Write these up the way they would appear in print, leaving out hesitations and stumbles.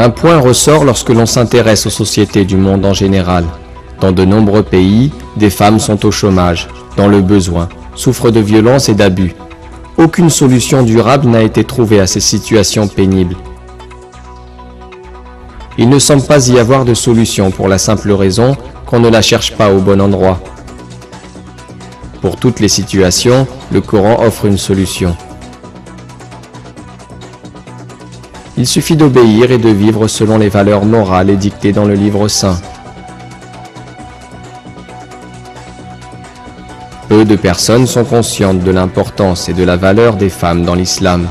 Un point ressort lorsque l'on s'intéresse aux sociétés du monde en général. Dans de nombreux pays, des femmes sont au chômage, dans le besoin, souffrent de violences et d'abus. Aucune solution durable n'a été trouvée à ces situations pénibles. Il ne semble pas y avoir de solution pour la simple raison qu'on ne la cherche pas au bon endroit. Pour toutes les situations, le Coran offre une solution. Il suffit d'obéir et de vivre selon les valeurs morales édictées dans le livre saint. Peu de personnes sont conscientes de l'importance et de la valeur des femmes dans l'islam.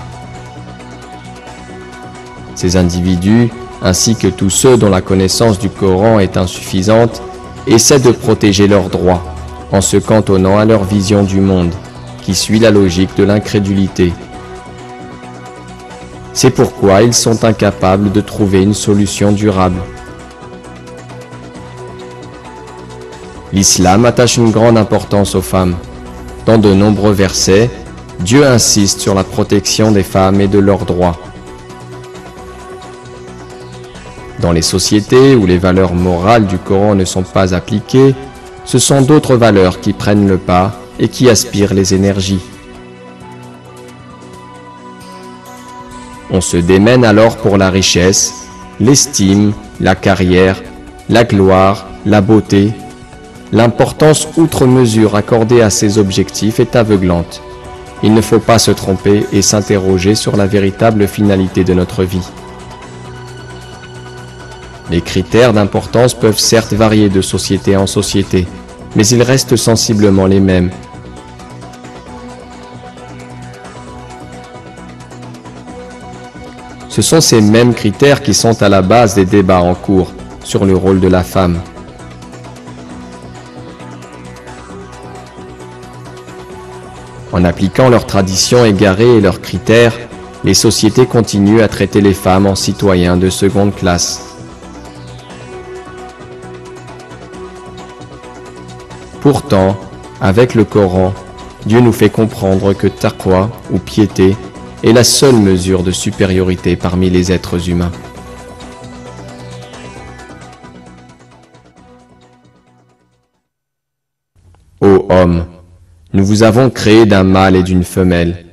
Ces individus, ainsi que tous ceux dont la connaissance du Coran est insuffisante, essaient de protéger leurs droits en se cantonnant à leur vision du monde, qui suit la logique de l'incrédulité. C'est pourquoi ils sont incapables de trouver une solution durable. L'islam attache une grande importance aux femmes. Dans de nombreux versets, Dieu insiste sur la protection des femmes et de leurs droits. Dans les sociétés où les valeurs morales du Coran ne sont pas appliquées, ce sont d'autres valeurs qui prennent le pas et qui aspirent les énergies. On se démène alors pour la richesse, l'estime, la carrière, la gloire, la beauté. L'importance outre mesure accordée à ces objectifs est aveuglante. Il ne faut pas se tromper et s'interroger sur la véritable finalité de notre vie. Les critères d'importance peuvent certes varier de société en société, mais ils restent sensiblement les mêmes. Ce sont ces mêmes critères qui sont à la base des débats en cours sur le rôle de la femme. En appliquant leurs traditions égarées et leurs critères, les sociétés continuent à traiter les femmes en citoyens de seconde classe. Pourtant, avec le Coran, Dieu nous fait comprendre que taqwa ou piété est la seule mesure de supériorité parmi les êtres humains. Ô homme, nous vous avons créé d'un mâle et d'une femelle,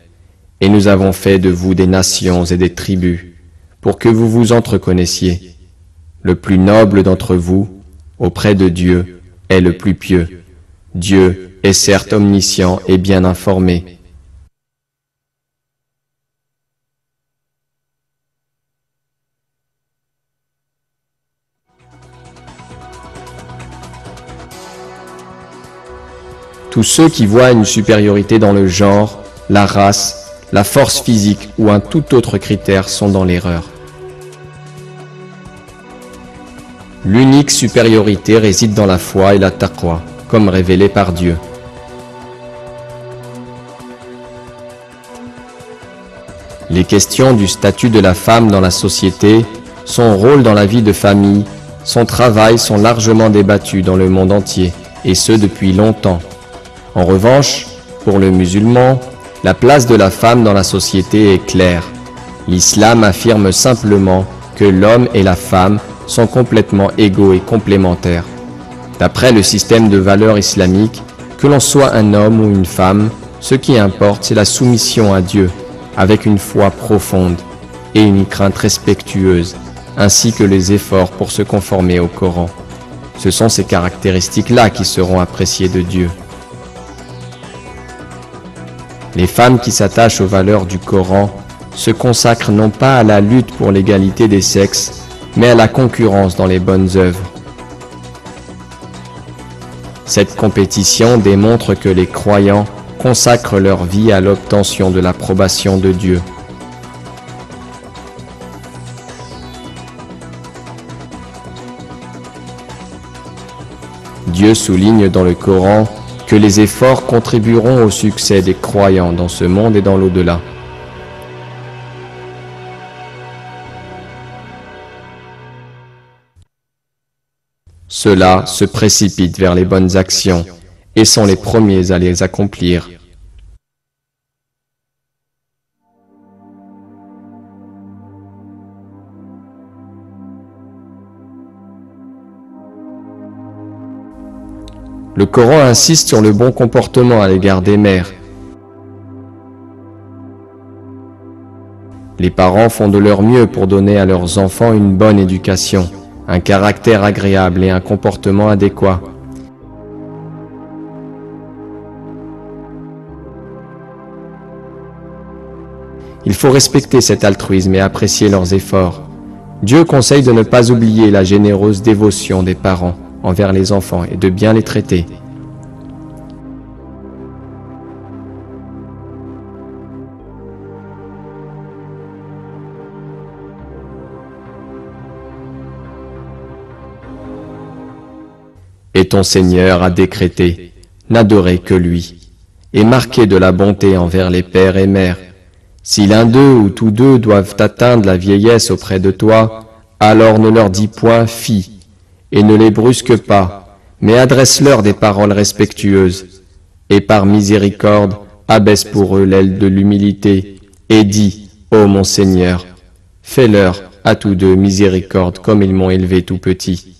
et nous avons fait de vous des nations et des tribus, pour que vous vous entreconnaissiez. Le plus noble d'entre vous, auprès de Dieu, est le plus pieux. Dieu est certes omniscient et bien informé. Tous ceux qui voient une supériorité dans le genre, la race, la force physique ou un tout autre critère sont dans l'erreur. L'unique supériorité réside dans la foi et la taqwa, comme révélé par Dieu. Les questions du statut de la femme dans la société, son rôle dans la vie de famille, son travail sont largement débattues dans le monde entier, et ce depuis longtemps. En revanche, pour le musulman, la place de la femme dans la société est claire. L'islam affirme simplement que l'homme et la femme sont complètement égaux et complémentaires. D'après le système de valeurs islamique, que l'on soit un homme ou une femme, ce qui importe c'est la soumission à Dieu, avec une foi profonde et une crainte respectueuse, ainsi que les efforts pour se conformer au Coran. Ce sont ces caractéristiques-là qui seront appréciées de Dieu. Les femmes qui s'attachent aux valeurs du Coran se consacrent non pas à la lutte pour l'égalité des sexes, mais à la concurrence dans les bonnes œuvres. Cette compétition démontre que les croyants consacrent leur vie à l'obtention de l'approbation de Dieu. Dieu souligne dans le Coran que les efforts contribueront au succès des croyants dans ce monde et dans l'au-delà. Ceux-là se précipitent vers les bonnes actions et sont les premiers à les accomplir. Le Coran insiste sur le bon comportement à l'égard des mères. Les parents font de leur mieux pour donner à leurs enfants une bonne éducation, un caractère agréable et un comportement adéquat. Il faut respecter cet altruisme et apprécier leurs efforts. Dieu conseille de ne pas oublier la généreuse dévotion des parents envers les enfants et de bien les traiter. Et ton Seigneur a décrété, n'adorez que lui, et marquez de la bonté envers les pères et mères. Si l'un d'eux ou tous deux doivent atteindre la vieillesse auprès de toi, alors ne leur dis point « fi » et ne les brusque pas, mais adresse-leur des paroles respectueuses. Et par miséricorde, abaisse pour eux l'aile de l'humilité, et dis « Ô mon Seigneur, fais-leur à tous deux miséricorde comme ils m'ont élevé tout petit. »